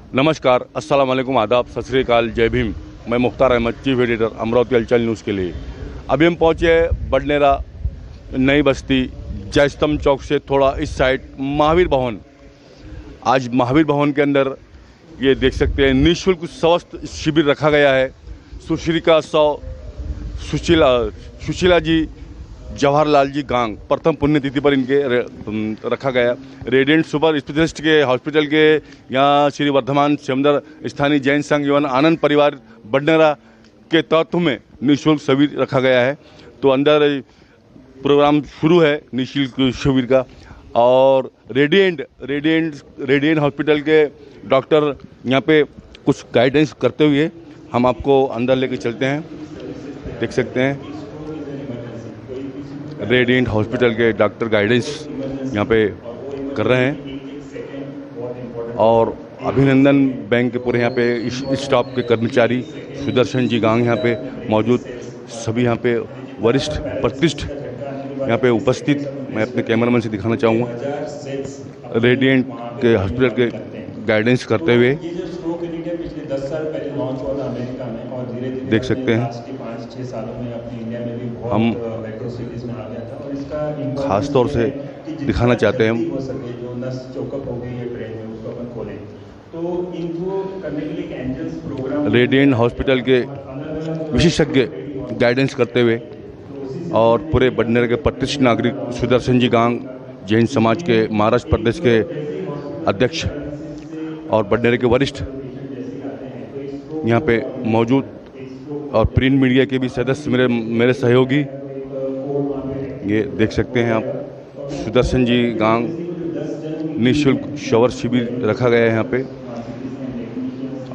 नमस्कार, अस्सलाम वालेकुम, आदाब, सत श्री अकाल, जय भीम। मैं मुख्तार अहमद, चीफ एडिटर, अमरावती हलचल न्यूज़ के लिए। अभी हम पहुँचे बडनेरा नई बस्ती, जयस्तंभ चौक से थोड़ा इस साइड महावीर भवन। आज महावीर भवन के अंदर ये देख सकते हैं निःशुल्क स्वास्थ्य शिविर रखा गया है। सुश्री सुशीला जी जवाहरलाल जी गांग प्रथम पुण्यतिथि पर इनके रखा गया। रेडिएंट सुपर स्पेशलिस्ट के हॉस्पिटल के यहाँ श्री वर्धमान सेमदर स्थानीय जैन संघ एवं आनंद परिवार बडनेरा के तत्व में निःशुल्क शिविर रखा गया है। तो अंदर प्रोग्राम शुरू है निःशुल्क शिविर का। और रेडिएंट हॉस्पिटल के डॉक्टर यहाँ पे कुछ गाइडेंस करते हुए हम आपको अंदर लेके चलते हैं। देख सकते हैं रेडिएंट हॉस्पिटल के डॉक्टर गाइडेंस यहाँ पे कर रहे हैं। और अभिनंदन बैंक के पूरे यहाँ पे इस स्टाफ के कर्मचारी सुदर्शन जी गांग यहाँ पे मौजूद, सभी यहाँ पे वरिष्ठ प्रतिष्ठ यहाँ पे उपस्थित। मैं अपने कैमरामैन से दिखाना चाहूँगा रेडिएंट के हॉस्पिटल के गाइडेंस करते हुए। देख सकते हैं हम खास तौर से दिखाना चाहते हैं रेडिएंट हॉस्पिटल के विशेषज्ञ गाइडेंस करते हुए। और पूरे बडनेरा के प्रतिष्ठित नागरिक सुदर्शन जी गांग जैन समाज के महाराष्ट्र प्रदेश के अध्यक्ष और बडनेरा के वरिष्ठ यहाँ पे मौजूद, और प्रिंट मीडिया के भी सदस्य मेरे सहयोगी। ये देख सकते हैं आप सुदर्शन जी गांग निःशुल्क शवर शिविर रखा गया है यहाँ पे।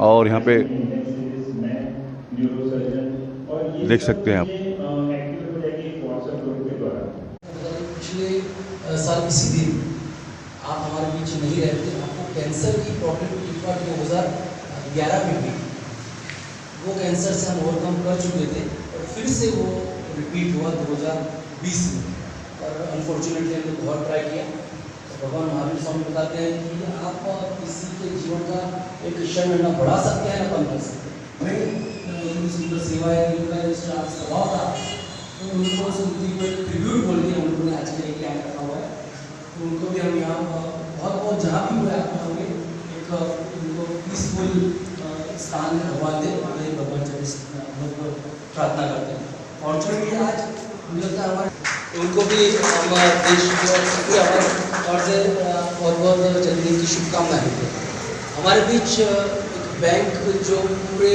और यहाँ पे देख सकते हैं आप पिछले साल इसी दिन आप हमारे बीच नहीं रहते, आपको कैंसर की प्रॉब्लम 2011 में हुई। वो कैंसर से हम ओवरकम कर चुके थे और फिर से वो रिपीट हुआ 2020 में। और अनफॉर्चुनेटली हमने बहुत ट्राई किया। तो भगवान महावीर स्वामी बताते हैं कि आप किसी के जीवन का एक क्षण न बढ़ा सकते हैं न कम कर सकते हैं। इतनी सुंदर सेवाएं उनका स्वभाव था, तो उनको सुनती हुए ट्रिब्यूट बोल के उन्होंने आज के लिए क्या रखा हुआ है। तो उनको भी हम यहाँ बहुत जहाँ भी हुए आप होंगे एक उनको पीसफुल स्थान में भगवान दे, भगवान से लोग प्रार्थना करते हैं। फॉर्चुनेटली आज मुझे लगता है हमारे उनको भी हम देश और से बहुत बहुत जन्मदिन की शुभकामनाएं देते हैं। हमारे बीच एक बैंक जो पूरे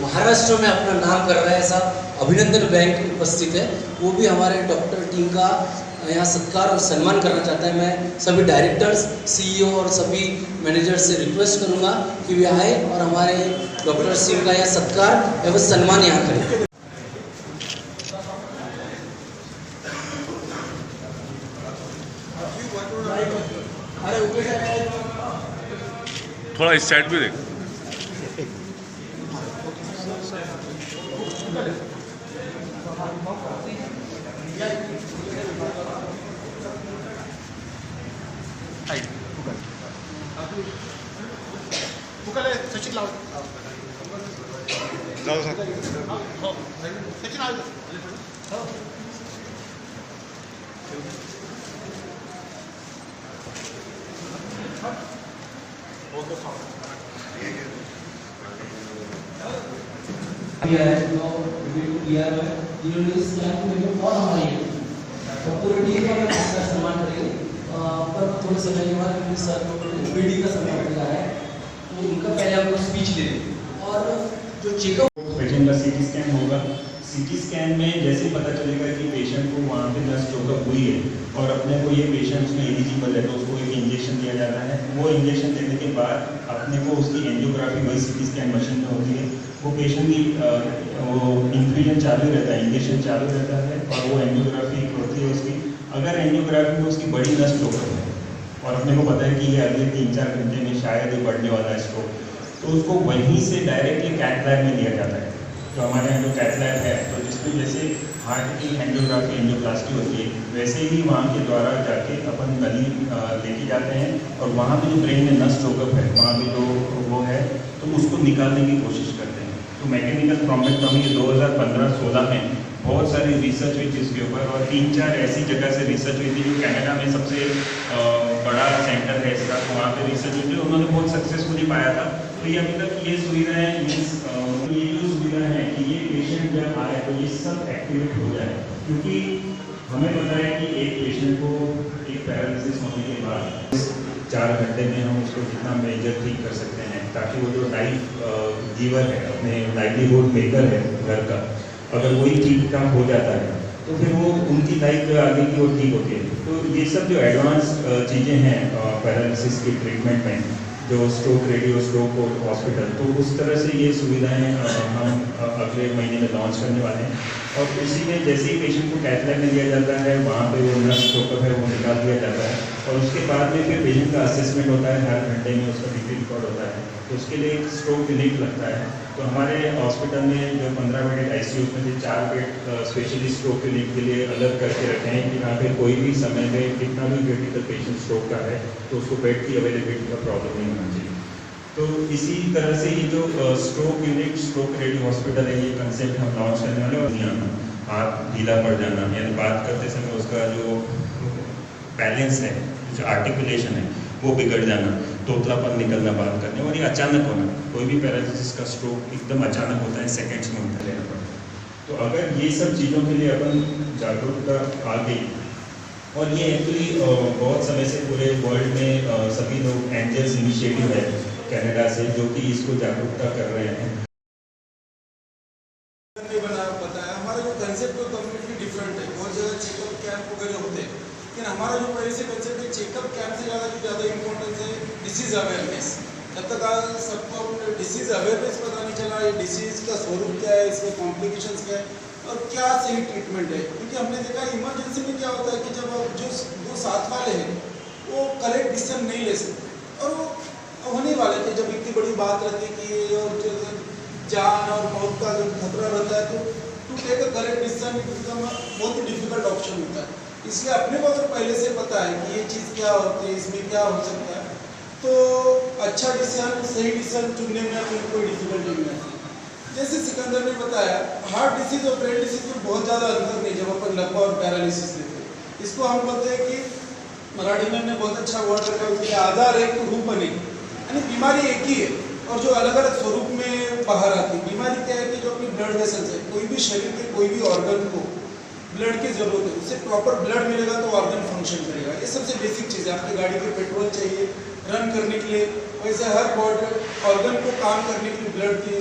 महाराष्ट्र में अपना नाम कर रहा है, ऐसा अभिनंदन बैंक उपस्थित है। वो भी हमारे डॉक्टर टीम का यहाँ सत्कार और सम्मान करना चाहता है। मैं सभी डायरेक्टर्स, सीईओ और सभी मैनेजर्स से रिक्वेस्ट करूँगा कि वे आए और हमारे डॉक्टर टीम का यहाँ सत्कार एवं सम्मान यहाँ करें। थोड़ा इस साइड भी देख। जिन्होंने इस कैंप में बहुत हमारी पूरी टीम का सम्मान करेंगे। पर थोड़े समय के बाद सर ओपीडी का सम्मान मिला है, तो उनका पहले हम लोग स्पीच दे दें। और जो चेकअप पेशेंट का सीटी स्कैन होगा। सीटी स्कैन में जैसे पता चलेगा कि पेशेंट को वहाँ पे नस चोकअप हुई है और अपने को ये पेशेंट उसमें एलिजिबल है, तो उसको एक इंजेक्शन दिया जाता है। वो इंजेक्शन देने के बाद अपने को उसकी एंजियोग्राफी वही सीटी स्कैन मशीन में होती है। वो पेशेंट की वो इन्फ्यूजन चालू रहता है, इंजेक्शन चालू रहता है और वो एंजियोग्राफी होती है उसकी। अगर एंजियोग्राफी में उसकी बड़ी नस चोकअप है और अपने को पता है कि ये अगले 3-4 घंटे में शायद ये बढ़ने वाला है स्ट्रोक, तो उसको वहीं से डायरेक्टली कैथ लैब में लिया जाता है। जो हमारे यहाँ जो कैथ लैब है, तो जिसमें जैसे हार्ट की एंजियोग्राफी एंजियोप्लास्टी होती है, वैसे ही वहाँ के द्वारा जाके अपन नली लेके जाते हैं और वहाँ पे जो ब्रेन में नस चोकअप है, वहाँ पे जो वो है तो उसको निकालने की कोशिश करते हैं। तो मैकेनिकल थ्रोम्बेक्टोमी 2015-16 में बहुत सारी रिसर्च हुई थी इसके ऊपर, और 3-4 ऐसी जगह से रिसर्च हुई थी जो कनाडा में सबसे बड़ा सेंटर है इसका, तो वहाँ पे रिसर्च हुई थी, उन्होंने बहुत सक्सेसफुली पाया था। तो ये अभी तक ये सुविधाएँ ये जो सुविधा है कि ये पेशेंट जब आए तो ये सब एक्टिवेट हो जाए, क्योंकि हमें पता है कि एक पेशेंट को एक पैरालिसिस होने के बाद 4 घंटे में हम उसको जितना मेजर ठीक कर सकते हैं, ताकि वो जो लाइफ गिवर है, अपने लाइवलीहुड मेकर है घर का, अगर वही ठीक ठाक हो जाता है तो फिर वो उनकी लाइफ जो आगे की वो ठीक होती है। तो ये सब जो एडवांस चीज़ें हैं पैरालिसिस की ट्रीटमेंट में, जो स्ट्रोक रेडियो स्ट्रोक हॉस्पिटल, तो उस तरह से ये सुविधाएं हम अगले महीने में लॉन्च करने वाले हैं। और उसी में जैसे ही पेशेंट को कैथ लैब में लिया जाता है, वहाँ पे वो नस चोकअप है वो निकाल दिया जाता है, और उसके बाद में फिर पेशेंट का असेसमेंट होता है, हर घंटे में उसका बीपी रिकॉर्ड होता है, तो उसके लिए एक स्ट्रोक यूनिट लगता है। तो हमारे हॉस्पिटल में जो 15 बेड ICU में से 4 बेड स्पेशली स्ट्रोक यूनिट के लिए अलग करके रखे हैं कि वहाँ पे कोई भी समय में कितना भी क्रिटिकल पेशेंट स्ट्रोक का है तो उसको बेड की अवेलेबिलिटी का प्रॉब्लम नहीं होना चाहिए। तो इसी तरह से ये जो stroke unit stroke radio hospital है, ये कंसेप्ट हम लॉन्च करने वाले। और हाथ ढीला पड़ जाना, यानी बात करते समय उसका जो बैलेंस है, जो आर्टिकुलेशन है वो बिगड़ जाना, तोतलापन निकलना बात करने, और ये अचानक होना, कोई भी पैरालिसिस का स्ट्रोक एकदम अचानक होता है, सेकेंड्स में होता लेना पड़ता है। तो अगर ये सब चीज़ों के लिए अपन जागरूकता आ गई, और ये एक्चुअली बहुत समय से पूरे वर्ल्ड में सभी लोग एंजल्स इनिशिएटिव है कनाडा से जो कि इसको जागरूकता कर रहे हैं। बताया हमारा जो कंसेप्ट तो कम्प्लीटली डिफरेंट है, बहुत ज़्यादा चेकअप कैंप वगैरह होते हैं, लेकिन हमारा जो पहले से कंसेप्ट है चेकअप कैंप से ज़्यादा इम्पोर्टेंस है डिसीज़ अवेयरनेस। जब तक आज सबको अपने डिसीज़ अवेयरनेस पता नहीं चला ये डिसीज़ का स्वरूप क्या है, इसके कॉम्प्लिकेशंस क्या है और क्या सही ट्रीटमेंट है, क्योंकि हमने देखा इमरजेंसी में क्या होता है कि जब जो दो साथ वाले हैं वो करेक्ट डिसीजन नहीं ले सकते, और वो होने वाले थे जब इतनी बड़ी बात रहती है कि और जान और मौत का जो खतरा रहता है तो to take a correct decision एकदम बहुत ही डिफिकल्ट ऑप्शन होता है। इसलिए अपने को अगर पहले से पता है कि ये चीज़ क्या होती है, इसमें क्या हो सकता है, तो अच्छा डिसीजन सही डिसीजन चुनने में अपने कोई डिफिकल्टी नहीं आती। जैसे सिकंदर ने बताया, हार्ट डिसीज और ब्रेन डिसीज में बहुत ज़्यादा अंतर नहीं जब अपन लकवा और पैरालिसिस देते हैं। इसको हम बोलते हैं कि मराठी में हमने बहुत अच्छा वर्ड रखा है उसके आधार एक तो रूप बने, यानी बीमारी एक ही है और जो अलग अलग स्वरूप में बाहर आती है। बीमारी क्या है कि जो अपनी ब्लड वेसल्स है, कोई भी शरीर के कोई भी ऑर्गन को ब्लड की जरूरत है, उससे प्रॉपर ब्लड मिलेगा तो ऑर्गन फंक्शन करेगा। ये सबसे बेसिक चीज़ है। आपकी गाड़ी में पेट्रोल चाहिए रन करने के लिए, वैसे हर बॉडी ऑर्गन को काम करने के लिए ब्लड की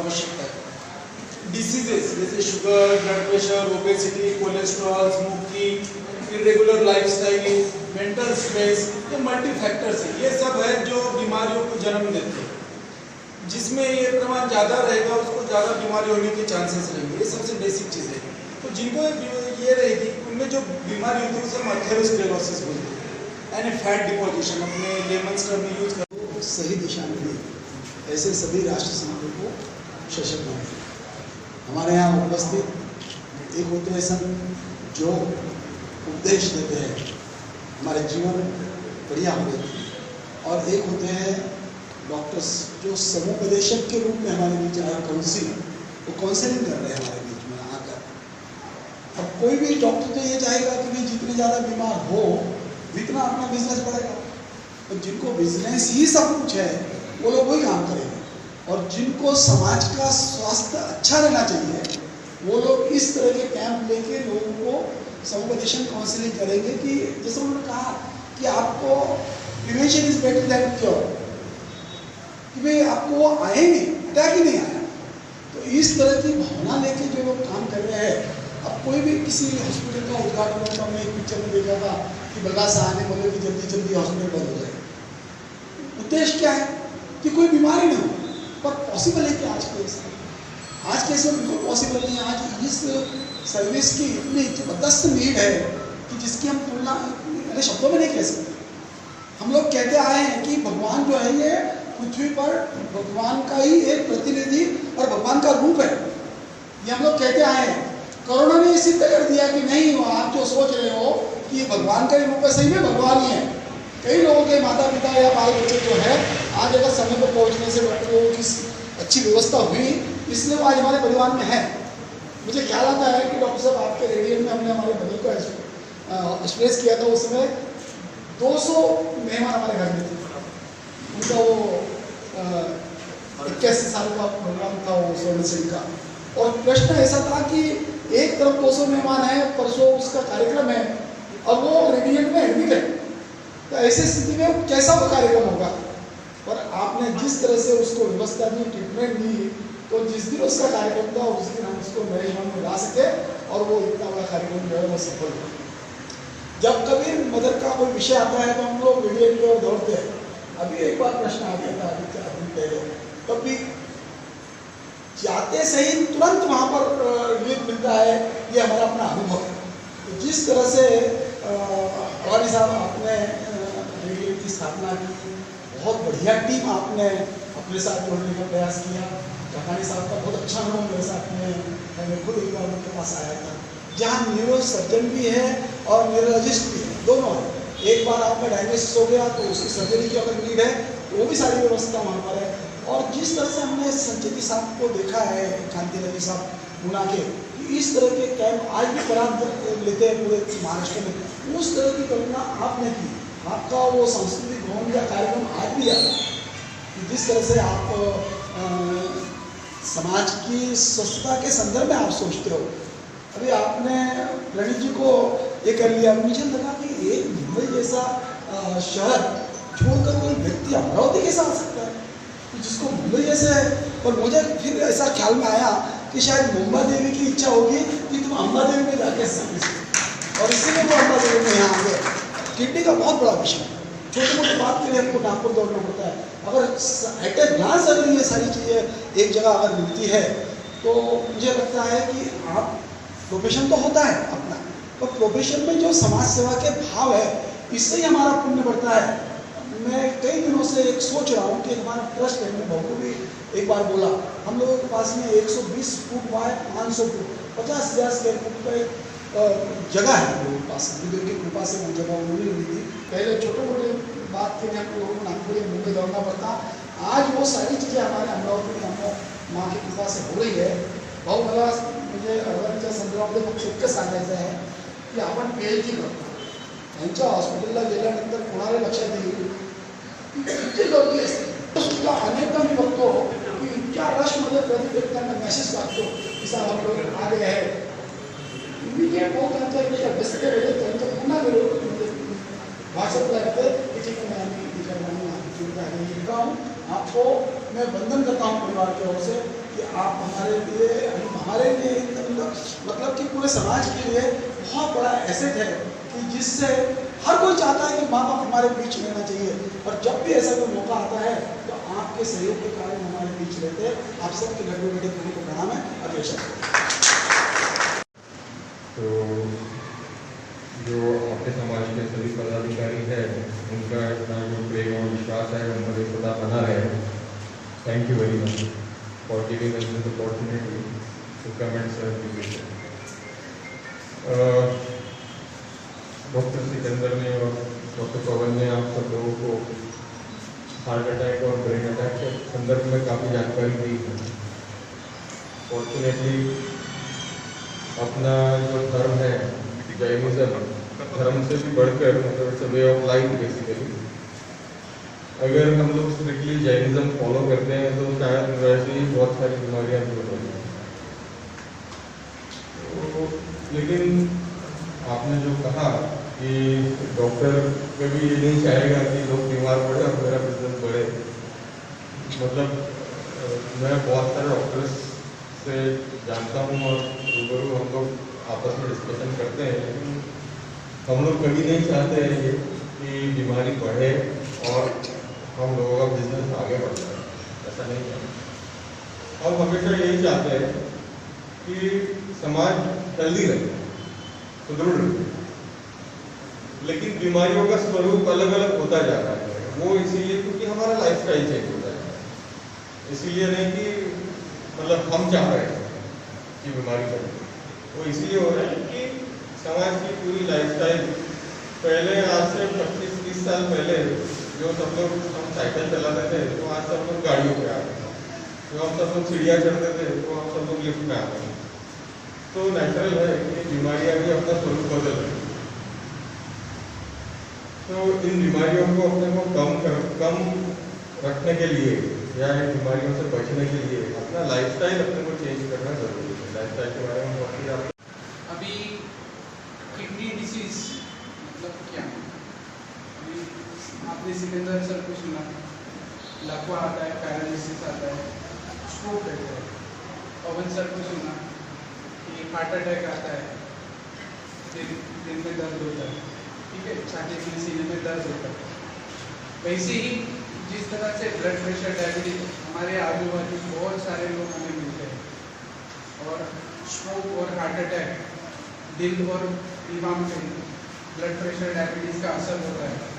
आवश्यकता है। डिसीजेस जैसे sugar, blood pressure, obesity, cholesterol, smoking, irregular lifestyle, mental stress, ये मल्टी फैक्टर्स हैं। ये सब है जो बीमारियों को जन्म देते हैं। जिसमें ये प्रमाण ज़्यादा रहेगा उसको ज़्यादा बीमारी होने के चांसेस रहेंगे। ये सबसे बेसिक चीज़ है। तो जिनको ये रहेगी उनमें जो बीमारी होती है उसे हम अथेरोस्क्लेरोसिस बोलते हैं, यानी फैट डिपोजिशन, अपने लेमन्स टर्म में यूज कर सही दिशा में ले, ऐसे सभी राष्ट्र समाजों को सशक्त बनाए। हमारे यहाँ उपस्थित एक होते हैं संत जो उपदेश देते हैं हमारे जीवन बढ़िया हो गए, और एक होते हैं डॉक्टर्स जो समुपदेशक के रूप में हमारे बीच आए, वो काउंसलिंग कर रहे हैं हमारे बीच में आकर। अब कोई भी डॉक्टर तो ये चाहेगा कि भाई जितने ज़्यादा बीमार हो जितना अपना बिजनेस बढ़ेगा, और जिनको बिजनेस ही सब कुछ है वो लोग वही काम करेंगे, और जिनको समाज का स्वास्थ्य अच्छा रहना चाहिए वो लोग इस तरह के कैंप लेके लोगों को समुपदेशन काउंसलिंग करेंगे कि जैसे उन्होंने कहा कि आपको prevention is better than cure, कि भाई आपको वो आए नहीं, अटैक ही नहीं आया। तो इस तरह की भावना लेके जो लोग काम कर रहे हैं, अब कोई भी किसी हॉस्पिटल का उद्घाटन होता, हमने एक पिक्चर में देखा था कि बल्ला साहब ने बोले कि जल्दी जल्दी हॉस्पिटल बंद हो जाए। उद्देश्य क्या है कि कोई बीमारी ना हो, पर पॉसिबल है कि आज के इसमें बिल्कुल पॉसिबल नहीं है। आज इस सर्विस की इतनी ज़बरदस्त नीड है कि जिसकी हम तुलना मेरे शब्दों में नहीं कह सकते। हम लोग कहते आए हैं कि भगवान जो है ये पृथ्वी पर भगवान का ही एक प्रतिनिधि और भगवान का रूप है, ये हम लोग कहते आए हैं। कोरोना ने सिद्ध कर दिया कि नहीं, आप जो सोच रहे हो कि ये भगवान का ही रूप है, सही में भगवान ही है। कई लोगों के माता पिता या बाल बच्चे जो है आज अगर समय पर पहुंचने से डॉक्टरों की अच्छी व्यवस्था हुई, इसलिए वो आज हमारे परिवार में है। मुझे ख्याल आता है कि डॉक्टर साहब आपके रेडियन में हमने हमारे बदल को एक्सप्रेस किया था, उस समय 200 मेहमान हमारे घर में थे। उनका वो 81 साल का प्रोग्राम था वो स्वर्ण सिंह का, और प्रश्न ऐसा था कि एक तरफ 200 मेहमान हैं, परसों उसका कार्यक्रम है और वो रेडियन में एडमिट है, तो ऐसी स्थिति में कैसा वो कार्यक्रम होगा। पर आपने जिस तरह से उसको व्यवस्था दी, ट्रीटमेंट दी, तो जिस दिन उसका कार्यक्रम था उस दिन हम उसको मैनेजमेंट में ला सके और वो इतना बड़ा कार्यक्रम जो है वो सफल हुआ। जब कभी मदर का कोई विषय आता है तो हम लोग रेडियन की ओर दौड़ते हैं। अभी एक बार प्रश्न आ गया था अभी 4 दिन पहले, तब भी जाते सही तुरंत वहाँ पर रिलीफ मिलता है, ये हमारा अपना अनुभव है। तो जिस तरह से अवानी साहब आपने रेडियो की स्थापना की, बहुत बढ़िया टीम आपने अपने साथ जोड़ने का प्रयास किया। कहानी साहब का बहुत अच्छा अनुभव मेरे साथ में, मैं खुद एक बार उनके पास आया था, जहाँ न्यूरो सर्जन भी है और न्यूरोलॉजिस्ट भी है, दोनों है। एक बार आपका डायग्नोसिस हो गया तो उसकी सर्जरी की अगर नीड है तो वो भी सारी व्यवस्था वहाँ पर है। और जिस तरह से हमने संजीती साहब को देखा है, कांति नदी साहब पूना के, इस तरह के कैंप आज भी प्रारंभ लेते हैं पूरे महाराष्ट्र में, उस तरह की कल्पना आपने की। आपका वो सांस्कृतिक भवन का कार्यक्रम आज भी याद है, जिस तरह से आप समाज की स्वच्छता के संदर्भ में आप सोचते हो। अभी आपने प्रणीत जी को ये कर लिया, मुझे लगा कि एक मुंबई जैसा शहर छोड़कर कोई व्यक्ति अमरावती कैसे आ सकता है, जिसको मुंबई जैसे। और मुझे फिर ऐसा ख्याल में आया कि शायद मुंबा देवी की इच्छा होगी कि तुम अम्बा देवी में जाके और इसीलिए वो अम्बा देवी में यहाँ आ गए। किडनी का बहुत बड़ा विषय, छोटी मोटी बात के लिए हमको नागपुर दौड़ना पड़ता है। अगर एट ए ग्लांस अगर ये सारी चीज़ें एक जगह अगर मिलती है तो मुझे लगता है कि आप प्रोफेशन तो होता है अपना, पर प्रोफेशन में जो समाज सेवा के भाव है, इससे ही हमारा पुण्य बढ़ता है। मैं कई दिनों से एक सोच रहा हूँ कि हमारा ट्रस्ट है, मैंने बहू को भी एक बार बोला, हम लोगों के पास में 120 foot by 500 foot 50,000 square foot का एक जगह है लोगों के पास। बुजुर्ग की कृपा से वो जगह उन्होंने ली थी। पहले छोटे मोटे बात के लिए हम लोगों को नागपुर या मुंबई दौड़ना पड़ता, आज वो सारी चीज़ें हमारे अमरावती में हम माँ की कृपा से हो रही है। भाऊ मला म्हणजे अडवाणीच्या संदर्भामध्ये फक्त इतकं सांगायचं आहे की आपण PhD करतो, त्यांच्या हॉस्पिटलला गेल्यानंतर कोणाला लक्षात येईल इतकी गर्दी असते सुद्धा अनेकदा मी बघतो की इतक्या रशमध्ये प्रत्येक त्यांना मेसेज टाकतो की साहेब हम लोग आ गए हैं, इमीडिएट भाऊ त्यांचा एक बेसिक वेळेत त्यांचं पुन्हा व्हाट्सएप लागते कि ठीक है मैं आपको मैं वंदन करता हूँ परिवार की ओर से कि आप हमारे लिए मतलब कि पूरे समाज के लिए बहुत बड़ा एसेट है कि जिससे हर कोई चाहता है कि माँ बाप हमारे बीच रहना चाहिए। और जब भी ऐसा कोई मौका आता है तो आपके सहयोग के कारण हमारे बीच रहते हैं। आप सबके घर में बैठे को प्रणाम है। अगले शब्द तो जो अपने समाज के सभी पदाधिकारी हैं उनका इतना जो प्रेम और विश्वास है उन पर सदा बना रहे। Thank you very much for giving us this opportunity to come and serve the people. Doctor Sikandar ने और डॉक्टर पवन ने आप सब लोगों को हार्ट अटैक और ब्रेन अटैक के संदर्भ में काफ़ी जानकारी दी है। फॉर्चुनेटली अपना जो धर्म है जैनिज्म, धर्म से भी बढ़कर मतलब it's a way of life basically. अगर हम लोग स्ट्रिक्टली जैनिज्म फॉलो करते हैं तो शायद वैसे ही बहुत सारी बीमारियां दूर हो जाएंगी। तो लेकिन आपने जो कहा कि डॉक्टर कभी ये नहीं चाहेगा कि लोग बीमार पड़े और मेरा बिजनेस बढ़े। मतलब मैं बहुत सारे डॉक्टर्स से जानता हूँ और रूबरू हम लोग आपस में डिस्कशन करते हैं, लेकिन हम लोग कभी नहीं चाहते हैं ये कि बीमारी बढ़े और हम लोगों का बिजनेस आगे बढ़ जाए, ऐसा नहीं चाहते। हम हमेशा यही चाहते हैं कि समाज हेल्दी रहे, सुदृढ़ रहे, लेकिन बीमारियों का स्वरूप अलग अलग होता जा रहा है। वो इसीलिए क्योंकि हमारा लाइफस्टाइल चेंज होता है, इसीलिए नहीं कि मतलब हम चाह रहे हैं कि बीमारी बढ़े। वो इसलिए हो रहा है कि समाज की पूरी लाइफस्टाइल, पहले आज से 25-30 साल पहले जो सब लोग हम साइकिल चलाते थे, तो आज सब लोग गाड़ियों पे आ गए। जो हम सब लोग सीढ़ियाँ चढ़ते थे, वो हम सब लोग लिफ्ट में आ गए। तो नेचुरल है कि बीमारियाँ भी अपना स्वरूप बदल रही हैं। तो इन बीमारियों को अपने को कम रखने के लिए या इन बीमारियों से बचने के लिए अपना लाइफस्टाइल अपने को चेंज करना जरूरी है। लाइफस्टाइल के बारे में बहुत आप अभी किडनी डिसीज मतलब क्या है? अभी आपने सिकंदर सर को सुना, लकवा आता है, पैरालिसिस आता है, स्ट्रोक रहता है। पवन सर को सुना कि हार्ट अटैक आता है, दिन में दर्द होता है, ठीक है, छाती में सीने में दर्द होता है। वैसे ही जिस तरह से ब्लड प्रेशर, डायबिटीज, हमारे आजू बाजू बहुत सारे लोग हमें मिलते हैं और स्ट्रोक और हार्ट अटैक, दिल और दिमाग पे ब्लड प्रेशर, डायबिटीज का असर होता है।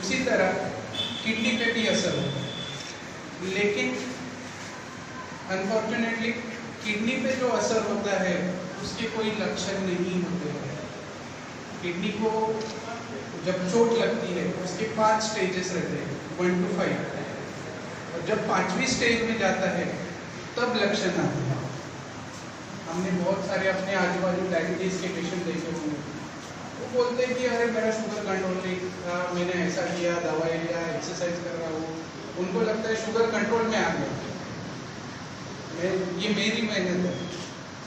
उसी तरह किडनी पे भी असर होता है, लेकिन अनफॉर्चुनेटली किडनी पे जो असर होता है उसके कोई लक्षण नहीं होते हैं। किडनी को जब चोट लगती है उसके 5 स्टेजेस रहते हैं, 1 to 5, और जब 5वीं स्टेज में जाता है तब लक्षण आते हैं। हमने बहुत सारे अपने आजू बाजू डायबिटीज़ के पेशेंट देखे होंगे, वो बोलते हैं कि अरे मेरा शुगर कंट्रोल नहीं था, मैंने ऐसा किया, दवाई लिया, एक्सरसाइज कर रहा हूँ, उनको लगता है शुगर कंट्रोल में आ गया, ये मेरी मेहनत है।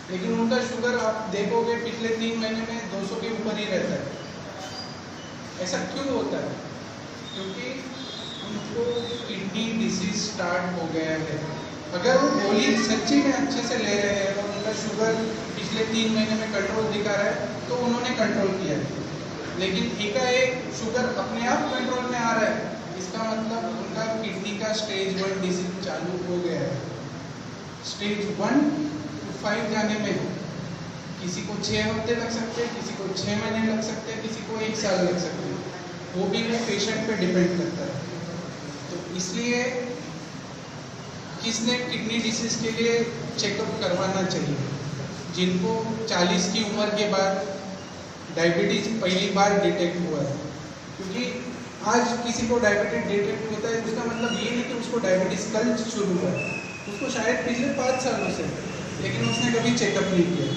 लेकिन उनका शुगर आप देखोगे पिछले 3 महीने में 200 के ऊपर ही रहता है। ऐसा क्यों होता है? क्योंकि उनको किडनी डिसीज स्टार्ट हो गया है। अगर वो गोली सच्ची में अच्छे से ले रहे हैं और उनका शुगर पिछले 3 महीने में कंट्रोल दिखा रहा है तो उन्होंने कंट्रोल किया है, लेकिन एकाएक शुगर अपने आप कंट्रोल में आ रहा है, इसका मतलब उनका किडनी का स्टेज 1 डिसीज चालू हो गया है। स्टेज 1 to 5 जाने में किसी को 6 हफ्ते लग सकते हैं, किसी को 6 महीने लग सकते हैं, किसी को 1 साल लग सकते हैं, वो भी वो पेशेंट पे डिपेंड करता है। तो इसलिए किसने किडनी डिसीज के लिए चेकअप करवाना चाहिए? जिनको 40 की उम्र के बाद डायबिटीज पहली बार डिटेक्ट हुआ है, क्योंकि आज किसी को डायबिटीज डिटेक्ट होता है उसका मतलब ये नहीं कि उसको डायबिटीज कल शुरू हुआ है, उसको शायद पिछले 5 सालों से, लेकिन उसने कभी चेकअप नहीं किया।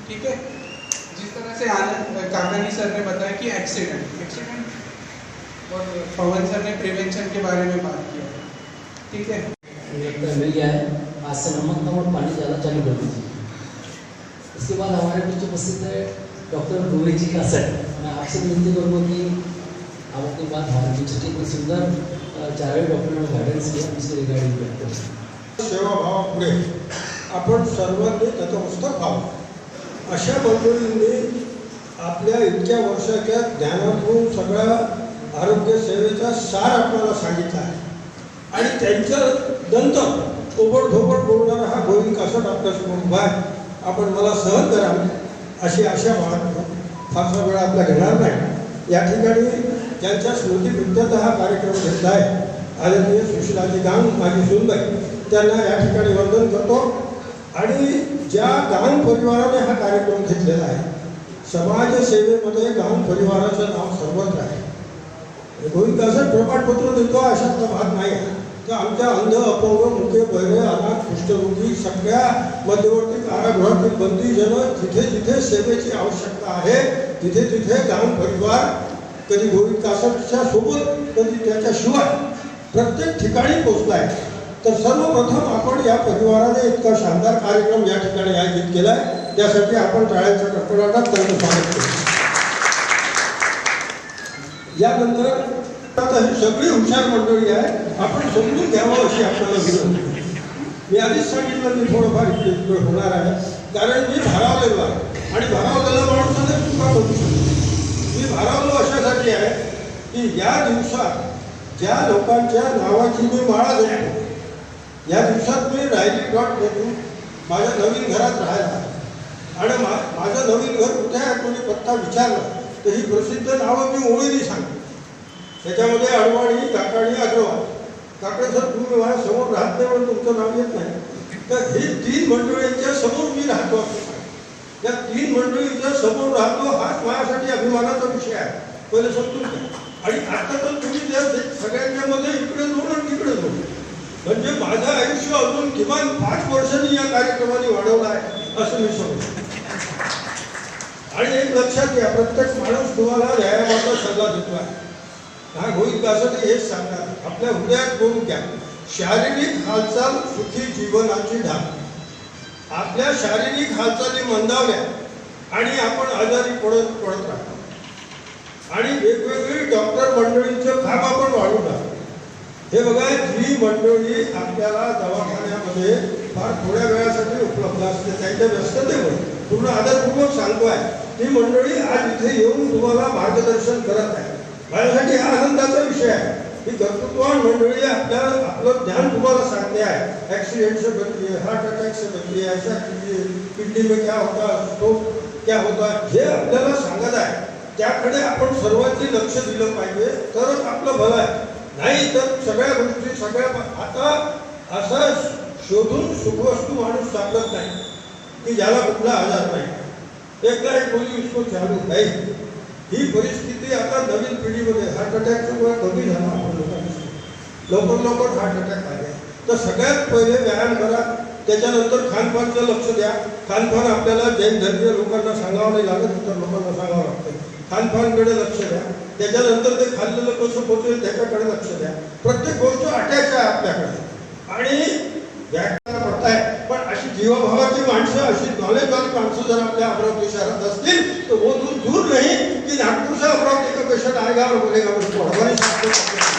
ठीक है, जिस तरह से आनंद काकानी सर ने बताया कि एक्सीडेंट और पवन सर ने प्रिवेंशन के बारे में बात किया, ठीक है। मिल गया है, आज से नमक कम और पानी ज़्यादा चालू कर दीजिए। इसके बाद हमारे बीच उपस्थित है डॉक्टर डोरी जी का सर। मैं आपसे विनती करूँगा कि आप अपनी बात हमारे बीच की इतनी सुंदर 4 डॉक्टर ने गाइडेंस किया, उसके रिगार्डिंग करते हैं। सेवाभावापुढे आपण सर्वांनी तटस्थ व्हावं, अशा मंडळींनी आपल्या इतक्या वर्षाच्या ज्ञानातून सगळा आरोग्य सेवेचा सार आपल्याला सांगितला आहे आणि त्यांचं दंत ओबडधोबड बोलणारा हा गोविंद कासट आपल्यासमोर उभा आहे. आपण मला सहन करावे अशी आशा बाळगतो. फारसा वेळ आपला घेणार नाही. या ठिकाणी ज्यांच्या स्मृतीप्रित्यर्थ हा कार्यक्रम घेतला आहे आदरणीय सुशीलाजी गांग माझी सुनबाई, त्यांना या ठिकाणी वंदन करतो. आणि ज्या गांग परिवाराने हा कार्यक्रम घेतलेला आहे, समाजसेवेमध्ये गांग परिवाराचं नाव सर्वत्र आहे. गोविंद कासट प्रमाणपत्र देतो अशातला भाग नाही आहे. तर आमच्या अंध, अपंग, मुके, बहिरे, अनाथ, कुष्ठरोगी सगळ्या मध्यवर्ती कारागृहातील बंदीजन जिथे जिथे सेवेची आवश्यकता आहे तिथे तिथे गांग परिवार कधी गोविंद कासटच्या सोबत कधी त्याच्याशिवाय प्रत्येक ठिकाणी पोचला आहे. तर सर्वप्रथम आपण या परिवाराने इतका शानदार कार्यक्रम या ठिकाणी आयोजित केला आहे, त्यासाठी आपण टाळ्यांच्या कडकडाटात त्यांचं स्वागत करू. यानंतर आता ही सगळी हुशार मंडळी आहे, आपण समजून घ्यावं अशी आपल्याला विनंती. मी आधीच सांगितलं मी थोडंफार इकडे होणार आहे, कारण मी भारावलेलो आहे आणि भारावलेला माणसाने चुका करू शकतो. मी भारावलो अशासाठी आहे की या दिवसात ज्या लोकांच्या नावाची मी माळा देतो, या दिवसात मी रायली प्लॉट देतो माझ्या नवीन घरात राहायला, आणि माझं नवीन घर कुठे आहे कोणी पत्ता विचारला तर ही प्रसिद्ध नावं मी ओळीने सांगतो. त्याच्यामध्ये अडवाणी, काकाणी, अग्रवाल. काकडे सर तुम्ही माझ्या समोर राहत नाही म्हणून तुमचं नाव येत नाही, तर हे 3 मंडळींच्या समोर मी राहतो असं सांगतो. त्या 3 मंडळीच्या समोर राहतो हाच माझ्यासाठी अभिमानाचा विषय आहे. पहिले समजून घ्या. आणि आता तर तुम्ही त्या सगळ्यांच्या मध्ये इकडे दोन आणि तिकडे दोन, म्हणजे माझं आयुष्य अजून किमान 5 वर्षांनी या कार्यक्रमाने वाढवलं आहे असं मी समजतो. आणि एक लक्षात घ्या, प्रत्येक माणूस तुम्हाला व्यायामाचा सल्ला देतो आहे. हा होईल त्यासाठी हेच सांगणार, आपल्या हृदयात बोलून घ्या, शारीरिक हालचाल सुखी जीवनाची ढाल. आपल्या शारीरिक हालचाली मंदावल्या आणि आपण आजारी पडत राहतो. आणि वेगवेगळी डॉक्टर मंडळींचं काम आपण वाढू लागतो. हे बघा, जी मंडळी आपल्याला दवाखान्यामध्ये फार थोड्या वेळासाठी उपलब्ध असते, त्यांच्या व्यस्ततेमुळे पूर्ण आदरपूर्वक सांगतो आहे, ती मंडळी आज इथे येऊन तुम्हाला मार्गदर्शन करत आहे. माझ्यासाठी हा आनंदाचा विषय आहे की कर्तृत्ववान मंडळी आपलं ज्ञान तुम्हाला सांगते आहे. ॲक्सिडेंट से बचिए, हार्ट अटॅक से बचिए, ऐसा कीजिए, किडनी में क्या होता, स्ट्रोक क्या होता, हे आपल्याला सांगत आहे. त्याकडे आपण सर्वांनी लक्ष दिलं पाहिजे, तरच आपलं भलं आहे. नाही तर सगळ्या गोष्टी आता असं शोधून सुखवस्तू माणूस सापडत नाही की ज्याला कुठला आजार नाही. एकदा एक बोली उसको चालू नाही. ही परिस्थिती आता नवीन पिढीमध्ये हार्ट अटॅकमुळे कमी झाला. आपण लवकर हार्ट अटॅक आले. तर सगळ्यात पहिले व्यायाम करा, त्याच्यानंतर खानपानचं लक्ष द्या. खानपान आपल्याला जैन धर्मीय लोकांना सांगावं नाही लागत, इतर लोकांना सांगावं लागतं. खानपानकडे लक्ष द्या, त्याच्यानंतर ते खाल्लेलं कसं पोचेल त्याच्याकडे लक्ष द्या. प्रत्येक गोष्ट अटॅच आहे आपल्याकडे आणि व्याख्या पडताय. पण अशी जीवभावाची माणसं, अशी नॉलेजवाली माणसं जर आपल्या अमरावती शहरात असतील तर वो दूर नाही की नागपूर से अमरावती का पेशेंट आएगा और बोलेगा मुझको अडवाणी साहब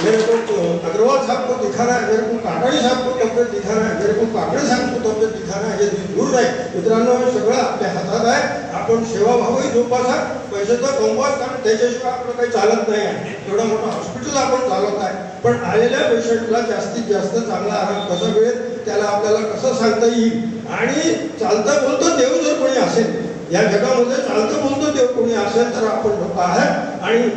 मेरे को अग्रवाल साहब को दिखाना है, मेरे को काकाणी साहब को तब्येत दिखाना है, मेरे को काकडे साहब को तब्येत दिखाना है. हे दूर नाही मित्रांनो, हे सगळं आपल्या हातात आहे. आपण सेवाभावही जोपासा, पैसे तर कमवा, कारण त्याच्याशिवाय आपलं काही चालत नाही आहे. एवढं मोठं हॉस्पिटल आपण चालवत आहे, पण आलेल्या पेशंटला जास्तीत जास्त चांगला आराम कसा मिळेल, त्याला आपल्याला कसं सांगता येईल. आणि चालतं बोलतं देव जर कोणी असेल या जगामध्ये, चालतं बोलतं देव कोणी असेल तर आपण लोक आहात. आणि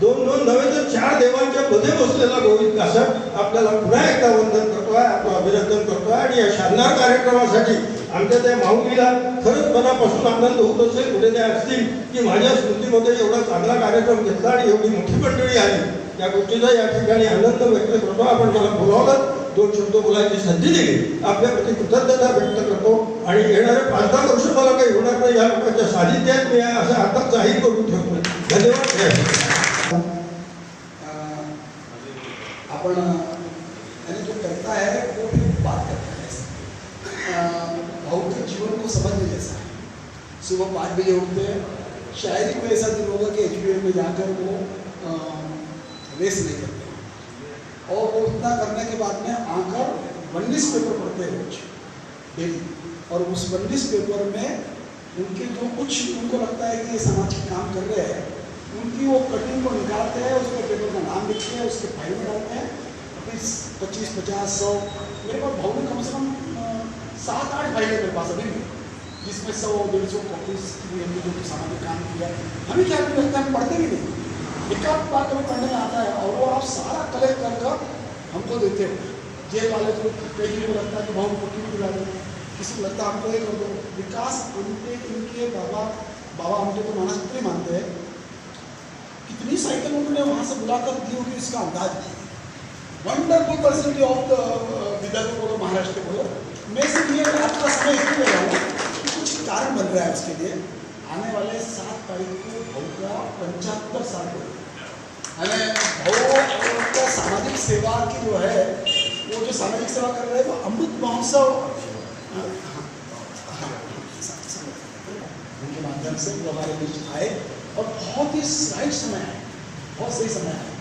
2 नव्हे तर 4 देवांच्या मध्ये बसलेला गोविंद कासट आपल्याला पुन्हा एकदा वंदन करतोय, आपलं अभिनंदन करतोय. आणि या शानदार कार्यक्रमासाठी आमच्या त्या माऊलीला खरंच मनापासून आनंद होत असेल. पुढे त्या असतील की माझ्या स्मृतीमध्ये एवढा चांगला कार्यक्रम घेतला आणि एवढी मोठी मंडळी आली, या गोष्टीचा या ठिकाणी आनंद व्यक्त करतो. आपण मला बोलावलं, 2 शब्द बोलायची संधी दिली, आपल्याप्रती कृतज्ञता व्यक्त करतो. आणि येणारे 5-10 वर्ष मला काही होणार नाही, या लोकांच्या सानिध्यात मी असं आता जाहीर करून ठेवतो. धन्यवाद. अपन यानी जो करता है वो भी बात करता है, भौतिक जीवन को समझने जैसा है. सुबह 5 बजे उठते हैं, शायद ही कोई ऐसा दिन होगा कि HBM में जाकर वो रेस नहीं करते. और वो इतना करने के बाद में आकर 19 पेपर पढ़ते हैं रोज डेली. और उस 19 पेपर में उनके जो कुछ उनको लगता है कि ये सामाजिक काम कर रहे हैं, उनकी वो कटिंग को निकालते हैं, उसके पेपर का नाम लिखते हैं, उसके फाइल में डालते हैं. 25, 50, 100 मेरे पास भाव में कम से कम 7-8 फाइलें मेरे पास अभी भी, जिसमें 100-150 कॉपीज की हमने जो सामाजिक काम किया. हमें क्या लगता है, पढ़ते भी नहीं, एक आध बार कभी पढ़ने में आता है और वो आप सारा कलेक्ट कर हमको देते हो. जेल वाले को कई को लगता है कि भाव को दिला दो, किसी को लगता है हमको ये कर दो. विकास हमने इनके बाबा हमको तो मानसपुत्री मानते हैं. कितनी साइकिल उन्होंने वहाँ से बुलाकर दी होगी, इसका अंदाज नहीं. Wonderful personality of the Vidarbha बोलो, महाराष्ट्र बोलो. मैं सिर्फ ये आपका समय इसलिए ले रहा हूँ कि कुछ कारण बन रहा है उसके लिए. आने वाले 7 तारीख को भाऊ का 75 साल हो गए. भाऊ का सामाजिक सेवा की जो है, वो जो सामाजिक सेवा कर रहे हैं वो अमृत महोत्सव उनके माध्यम से वो हमारे बीच आए और बहुत ही राइट समय है, बहुत सही समय है.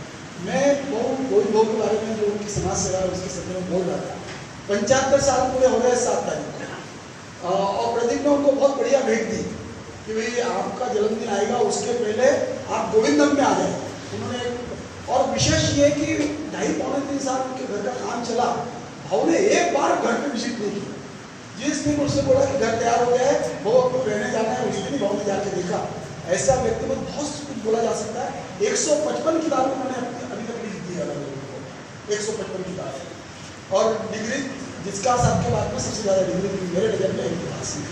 मैं कोई लोग के बारे में जो उनकी समाज सेवा है उसके संदर्भ में बोल रहा था. 75 साल पूरे हो रहे हैं 7 तारीख को. और प्रदीप ने उनको बहुत बढ़िया भेंट दी कि भाई आपका जन्मदिन आएगा, उसके पहले आप गोविंदम में आ जाए. उन्होंने और विशेष ये कि 2.5-3 साल उनके घर का काम चला, भाव ने एक बार घर पे विजिट नहीं की. जिस दिन उसने बोला कि घर तैयार हो गया है, वो आपको रहने जाना है, उस दिन भाव ने जाके देखा. ऐसा व्यक्तिगत बहुत कुछ बोला जा सकता है. 155 किताबें उन्होंने अभी तक लिख दी है लोगों को, 155 किताबें. और डिग्री जिसका सबके बाद में सबसे ज़्यादा डिग्री मेरे डजन में इनके पास है.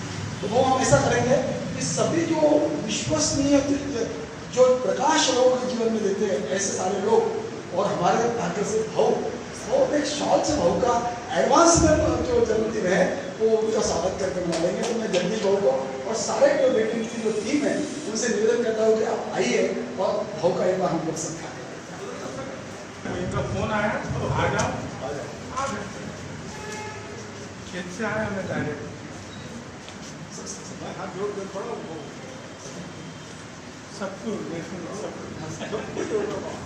तो वो हम ऐसा करेंगे कि सभी जो विश्वसनीय जो प्रकाश लोग के जीवन में देते हैं ऐसे सारे लोग और हमारे भाग्य से भाव एक शॉल से भाव का एडवांस में जो जन्मदिन है वो उनका स्वागत करके मना लेंगे। तो मैं जगदीश भाव को और सारे जो मीटिंग की जो टीम है उनसे निवेदन करता हूँ कि आप आइए और भाव का एक बार हम लोग सत्कार करें। इनका फोन आया तो आ जाओ। खेत से आया मैं डायरेक्ट हाथ जोड़ कर पड़ा सबको बहुत धन्यवाद।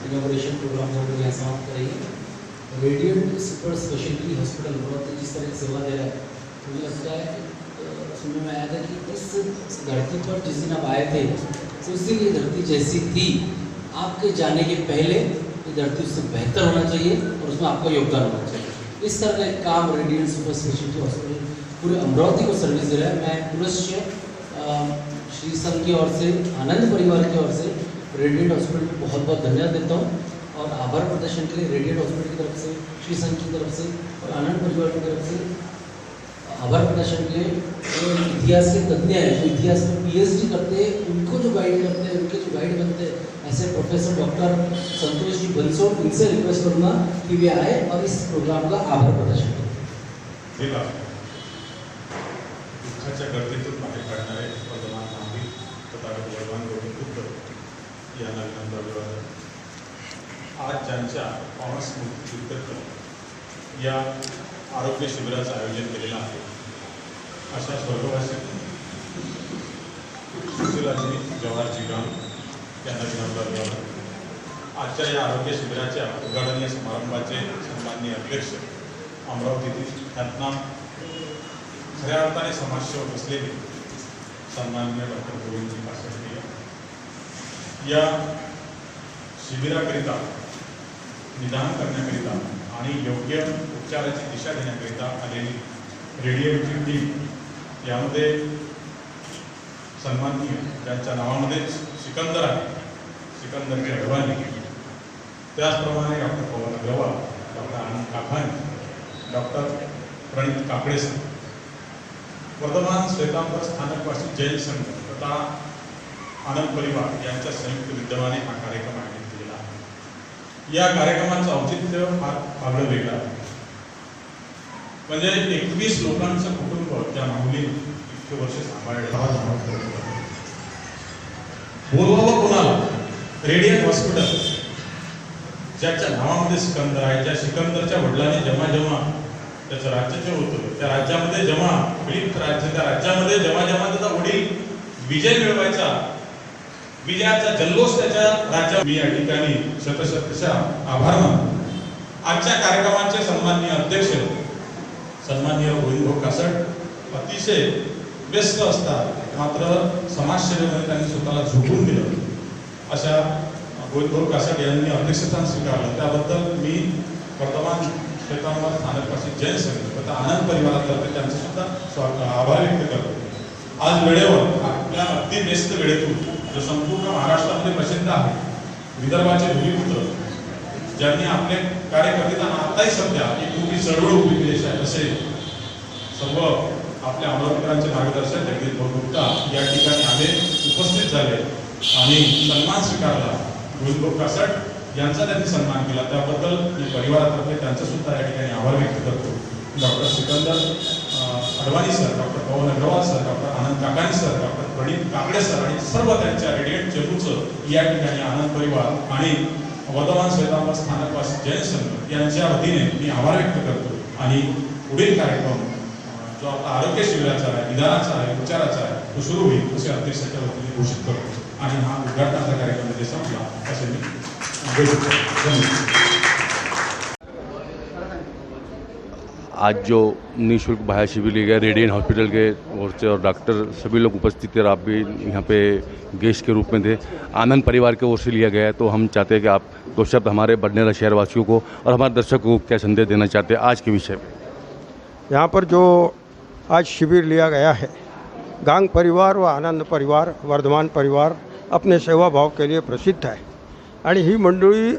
इनोग्रेशन प्रोग्राम हम लोग यहाँ समाप्त करेंगे। रेडिएंट सुपर स्पेशलिटी हॉस्पिटल बहुत जिस तरह की सेवा दे रहा है मुझे लगता है सुनने में आया था कि इस धरती पर जिस दिन आप आए थे तो उस दिन ये धरती जैसी थी आपके जाने के पहले ये धरती उससे बेहतर होना चाहिए और उसमें आपका योगदान होना चाहिए। इस तरह का एक काम रेडिएंट सुपर स्पेशलिटी हॉस्पिटल पूरे अमरावती को सर्विस दे रहा है। मैं पुनश्च श्री संघ की ओर से आनंद परिवार की ओर से रेडिएंट हॉस्पिटल को बहुत बहुत धन्यवाद देता हूँ और आभार प्रदर्शन के लिए रेडिएंट हॉस्पिटल की तरफ से, श्री संघ की तरफ से और आनंद परिवार की तरफ से आभार प्रदर्शन के लिए जो इतिहास के तज्ञ हैं, जो इतिहास में PhD करते हैं, उनको जो गाइड करते हैं, उनके जो गाइड बनते हैं, ऐसे प्रोफेसर डॉक्टर संतोष जी बंसोड़, इनसे रिक्वेस्ट करूँगा कि वे आए और इस प्रोग्राम का आभार प्रदर्शन करें। दुःखाच्या गर्दीतून बाहेर काढणारे वर्धमान नागरिक तथागत भगवान गोविंद बुद्ध यांना विनंती अभिवादन। आज ज्यांच्या पावन स्मृतीप्रीत्यर्थ या आरोग्य शिबिराचं आयोजन केलेलं आहे अशा स्वर्गवासी सुशीलाजी जवाहरजी गाम यांना विनंती अभिवादन। आजच्या या आरोग्य शिबिराच्या उद्घाटनीय समारंभाचे सन्माननीय अध्यक्ष अमरावतीतील ख्यातनाम खऱ्या अर्थाने समाजसेवक असलेले सन्माननीय डॉक्टर गोविंदजी कासडे या शिबिराकरिता निदान करण्याकरिता आणि योग्य उपचाराची दिशा देण्याकरिता आलेली रेडिएंटची टीम यामध्ये सन्माननीय ज्यांच्या नावामध्येच सिकंदर आहे, सिकंदरजी अडवाणी, त्याचप्रमाणे doctor Pavan Agarwal, doctor Anand Kakani, doctor Pranit Kakade sir, Varthaman Shvetambar Sthanakvasi Jain संघ तथा आनंद परिवार यांच्या संयुक्त विद्यमाने हा कार्यक्रम आयोजित केलेला आहे। या कार्यक्रमाचं औचित्य फार वेगळं आहे। म्हणजे 21 लोकांचं कुटुंब त्या माऊली इतके वर्ष सांभाळलं। बोलवावं कोणाला? रेडिएंट हॉस्पिटल ज्याच्या नावामध्ये सिकंदर आहे, ज्या सिकंदरच्या वडिलांनी जेव्हा त्याचं राज्य जे होतं त्या राज्यामध्ये जेव्हा मिळत राज्य त्या राज्यामध्ये जेव्हा त्याचा वडील विजय मिळवायचा, विजयाचा जल्लोष त्याच्या राज्यात, मी या ठिकाणी शतशः आभार मानतो। आजच्या कार्यक्रमाचे सन्माननीय अध्यक्ष सन्माननीय गोविंदभाऊ कासड अतिशय व्यस्त असतात मात्र समाजसेवेमध्ये त्यांनी स्वतःला झोकून दिलं अशा गोविंदभाऊ कासड यांनी अध्यक्षस्थान स्वीकारलं। त्याबद्दल मी वर्तमान श्वेतांबर स्थानकवासी जैन संघ तथा आनंद परिवारातर्फे त्यांचे सुद्धा आभार व्यक्त करतो। आज वेळेवर आपल्या अगदी व्यस्त वेळेतून जो संपूर्ण महाराष्ट्रामध्ये प्रसिद्ध आहे विदर्भाचे भूमिपुत्र ज्यांनी आपले कार्य करताना आताही सध्या एक मोठी चळवळ उभी केली आहे असे सर्व आपल्या अमरावतीकरांचे मार्गदर्शक जगदीश भाऊ गुप्ता या ठिकाणी आले, उपस्थित झाले आणि सन्मान स्वीकारला। गोविंदभाऊ कासड यांचा त्यांनी सन्मान केला, त्याबद्दल मी परिवारातर्फे त्यांचा सुद्धा या ठिकाणी आभार व्यक्त करतो। Doctor Sikandar Advani sir, doctor Pavan Agrawal sir, doctor Anand Kakani sir, doctor Pranit Kakade sir आणि सर्व त्यांच्या रेडिएंट चेंबूरचं या ठिकाणी आनंद परिवार आणि वर्धमान श्वेतांबर स्थानकवासी जैन संघ यांच्या वतीने मी आभार व्यक्त करतो आणि पुढील कार्यक्रम जो आपला आरोग्य शिबिराचा आहे, निदानाचा आहे, उपचाराचा आहे तो सुरू होईल असे अध्यक्षाच्या वतीने घोषित करतो आणि हा उद्घाटनाचा कार्यक्रम मध्ये संपला असे मी घोषित करतो। धन्यवाद। आज जो निःशुल्क बाह्य शिविर लिया गया रेडियंट हॉस्पिटल के ओर से और डॉक्टर सभी लोग उपस्थित थे और आप भी यहाँ पे गेस्ट के रूप में थे, आनंद परिवार की ओर से लिया गया है। तो हम चाहते हैं कि आप 2 शब्द हमारे बडनेरा शहरवासियों को और हमारे दर्शकों को क्या संदेश देना चाहते हैं आज के विषय में। यहाँ पर जो आज शिविर लिया गया है, गांग परिवार व आनंद परिवार, वर्धमान परिवार अपने सेवाभाव के लिए प्रसिद्ध आहे आणि ही मंडळी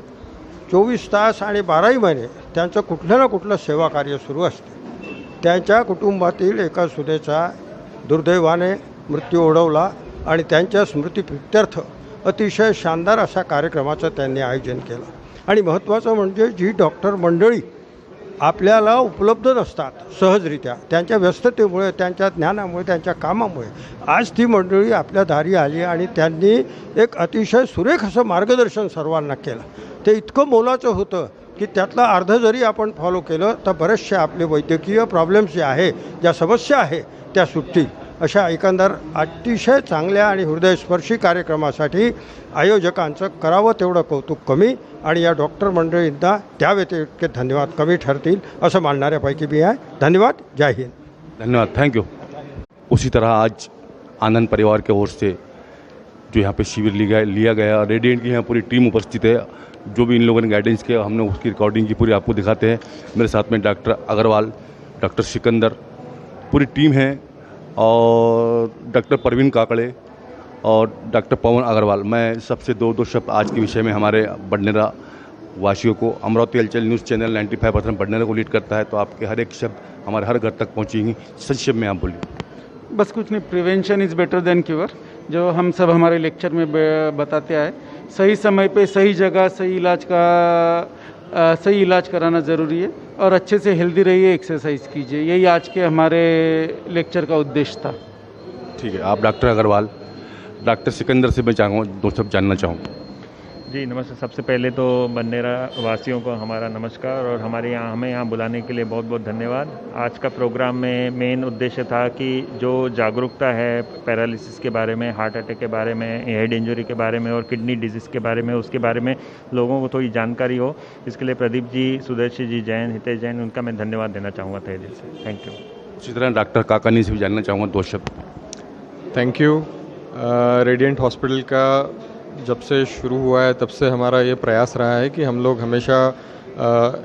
24 तास आणि 12ही महिने त्यांचं कुठलं ना कुठलं सेवा कार्य सुरू असते। त्यांच्या कुटुंबातील एका सुनेचा दुर्दैवाने मृत्यू ओढवला आणि त्यांच्या स्मृतिप्रित्यर्थ अतिशय शानदार अशा कार्यक्रमाचं त्यांनी आयोजन केलं। आणि महत्त्वाचं म्हणजे जी डॉक्टर मंडळी आपल्याला उपलब्ध नसतात सहजरित्या, त्यांच्या व्यस्ततेमुळे, त्यांच्या ज्ञानामुळे, त्यांच्या कामामुळे आज ती मंडळी आपल्या दारी आली आणि त्यांनी एक अतिशय सुरेख असं मार्गदर्शन सर्वांना केलं। ते इतकं मोलाचं होतं की त्यातला अर्ध जरी आपण फॉलो केलं तर बरेचसे आपले वैद्यकीय प्रॉब्लेम्स जे आहे, ज्या समस्या आहे त्या सुटतील। अशा एकंदर अतिशय चांगल्या आणि हृदयस्पर्शी कार्यक्रमासाठी आयोजकांचं करावं तेवढं कौतुक कमी आणि या डॉक्टर मंडळींना द्यावे तितके धन्यवाद कमी ठरतील असं मानणाऱ्यापैकी मी आहे। धन्यवाद, जय हिंद। धन्यवाद, थैंक यू। उसी तरह आज आनंद परिवार के ओर से जो यहाँ पे शिविर लिया गया, रेडियंट की यहाँ पूरी टीम उपस्थित है। जो भी इन लोगों ने गाइडेंस किया हमने उसकी रिकॉर्डिंग की पूरी आपको दिखाते हैं। मेरे साथ में डॉक्टर अग्रवाल, डॉक्टर सिकंदर, पूरी टीम है और डॉक्टर परवीन काकड़े और डॉक्टर पवन अग्रवाल। मैं सबसे 2 शब्द आज के विषय में हमारे बडनेरा वासियों को, अमरावती हलचल न्यूज़ चैनल 95% बडनेरा को लीड करता है, तो आपके हर एक शब्द हमारे हर घर तक पहुँचेंगी। संक्षेप में आप बोलिए। बस कुछ नहीं, prevention is better than cure, जो हम सब हमारे लेक्चर में बताते आए। सही समय पे सही जगह सही इलाज कराना ज़रूरी है और अच्छे से हेल्दी रहिए, एक्सरसाइज कीजिए, यही आज के हमारे लेक्चर का उद्देश्य था। ठीक है, आप डॉक्टर अग्रवाल, डॉक्टर सिकंदर से मैं चाहूँगा 2 शब्द जानना चाहूँगा। जी नमस्ते। सबसे पहले तो बडनेरा वासियों को हमारा नमस्कार और हमें यहाँ बुलाने के लिए बहुत बहुत धन्यवाद। आज का प्रोग्राम में मेन उद्देश्य था कि जो जागरूकता है पैरालिसिस के बारे में, हार्ट अटैक के बारे में, हेड इंजरी के बारे में और किडनी डिजीज़ के बारे में, उसके बारे में लोगों को थोड़ी जानकारी हो, इसके लिए प्रदीप जी, सुदर्शी जी जैन, हितेश जैन, उनका मैं धन्यवाद देना चाहूँगा तहे दिल से। Thank you. इसी तरह डॉक्टर काकानी से भी जानना चाहूँगा 2 शब्द। Thank you. रेडियंट हॉस्पिटल का जब से शुरू हुआ है तब से हमारा ये प्रयास रहा है कि हम लोग हमेशा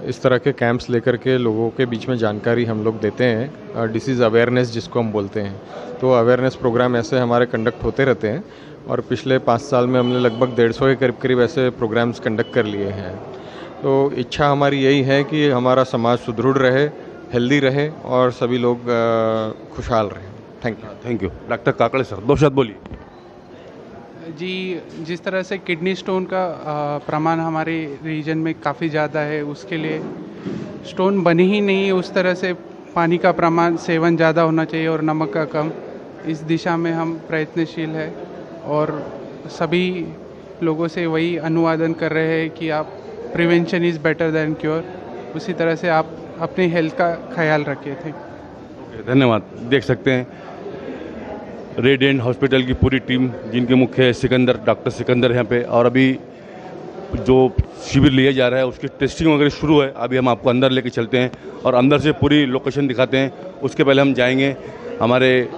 इस तरह के कैंप्स लेकर के लोगों के बीच में जानकारी हम लोग देते हैं, डिसीज़ अवेयरनेस जिसको हम बोलते हैं। तो अवेयरनेस प्रोग्राम ऐसे हमारे कंडक्ट होते रहते हैं और पिछले 5 साल में हमने लगभग 150 के करीब ऐसे प्रोग्राम्स कंडक्ट कर लिए हैं। तो इच्छा हमारी यही है कि हमारा समाज सुदृढ़ रहे, हेल्दी रहे और सभी लोग खुशहाल रहें। Thank you. Doctor Kakade sir 2 शब्द बोलिए। जी, जिस तरह से किडनी स्टोन का प्रमाण हमारे रीजन में काफ़ी ज़्यादा है, उसके लिए स्टोन बने ही नहीं है, उस तरह से पानी का प्रमाण सेवन ज़्यादा होना चाहिए और नमक का कम। इस दिशा में हम प्रयत्नशील है और सभी लोगों से वही अनुवादन कर रहे हैं कि आप prevention is better than cure, उसी तरह से आप अपनी हेल्थ का ख्याल रखें थे। धन्यवाद। देख सकते हैं रेडियंट हॉस्पिटल की पूरी टीम, जिनके मुख्य सिकंदर, डॉक्टर सिकंदर यहाँ पे, और अभी जो शिविर लिया जा रहा है उसकी टेस्टिंग वगैरह शुरू है। अभी हम आपको अंदर लेके चलते हैं और अंदर से पूरी लोकेशन दिखाते हैं। उसके पहले हम जाएंगे हमारे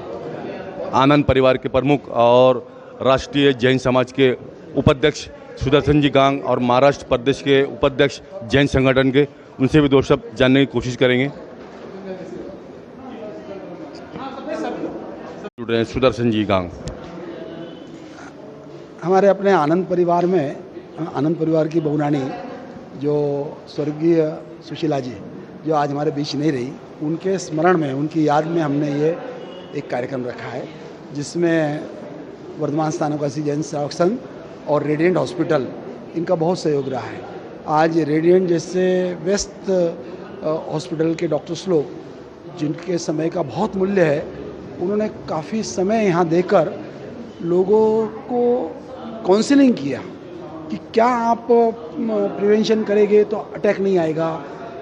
आनंद परिवार के प्रमुख और राष्ट्रीय जैन समाज के उपाध्यक्ष सुदर्शन जी गांग और महाराष्ट्र प्रदेश के उपाध्यक्ष जैन संगठन के, उनसे भी 2 शब्द जानने की कोशिश करेंगे। सुदर्शन जी गांग, हमारे अपने आनंद परिवार में, आनंद परिवार की बहुरानी जो स्वर्गीय सुशीला जी, जो आज हमारे बीच नहीं रही, उनके स्मरण में, उनकी याद में हमने ये एक कार्यक्रम रखा है, जिसमें वर्धमान स्थानकवासी जैन सेवक संघ और रेडियंट हॉस्पिटल, इनका बहुत सहयोग रहा है। आज रेडियंट जैसे व्यस्त हॉस्पिटल के डॉक्टर्स लोग, जिनके समय का बहुत मूल्य है, उन्होंने काफ़ी समय यहाँ देकर लोगों को काउंसलिंग किया कि क्या आप प्रिवेंशन करेंगे तो अटैक नहीं आएगा,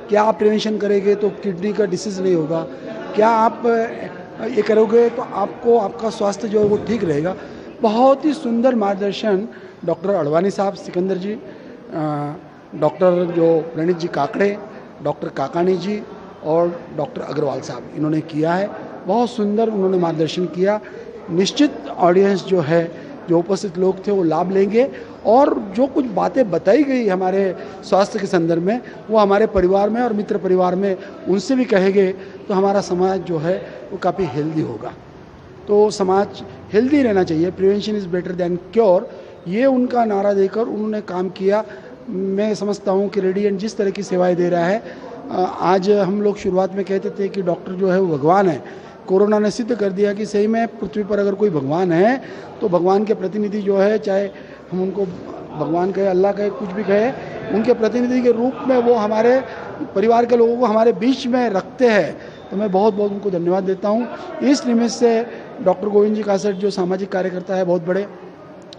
क्या आप प्रिवेंशन करेंगे तो किडनी का डिसीज़ नहीं होगा, क्या आप ये करोगे तो आपको आपका स्वास्थ्य जो है वो ठीक रहेगा। बहुत ही सुंदर मार्गदर्शन डॉक्टर अडवाणी साहब, सिकंदर जी, डॉक्टर जो प्रणीत जी काकड़े, डॉक्टर काकानी जी और डॉक्टर अग्रवाल साहब, इन्होंने किया है। बहुत सुंदर उन्होंने मार्गदर्शन किया। निश्चित ऑडियंस जो है, जो उपस्थित लोग थे, वो लाभ लेंगे और जो कुछ बातें बताई गई हमारे स्वास्थ्य के संदर्भ में, वो हमारे परिवार में और मित्र परिवार में उनसे भी कहेंगे, तो हमारा समाज जो है वो काफ़ी हेल्दी होगा। तो समाज हेल्दी रहना चाहिए, prevention is better than cure, ये उनका नारा देकर उन्होंने काम किया। मैं समझता हूँ कि रेडिएंट जिस तरह की सेवाएं दे रहा है, आज हम लोग शुरुआत में कहते थे कि डॉक्टर जो है वो भगवान है। कोरोना ने सिद्ध कर दिया कि सही में पृथ्वी पर अगर कोई भगवान है तो भगवान के प्रतिनिधि जो है, चाहे हम उनको भगवान कहे, अल्लाह कहे, कुछ भी कहे, उनके प्रतिनिधि के रूप में वो हमारे परिवार के लोगों को हमारे बीच में रखते हैं। तो मैं बहुत बहुत उनको धन्यवाद देता हूँ। इस निमित्त से डॉक्टर गोविंद जी कासट जो सामाजिक कार्यकर्ता है बहुत बड़े,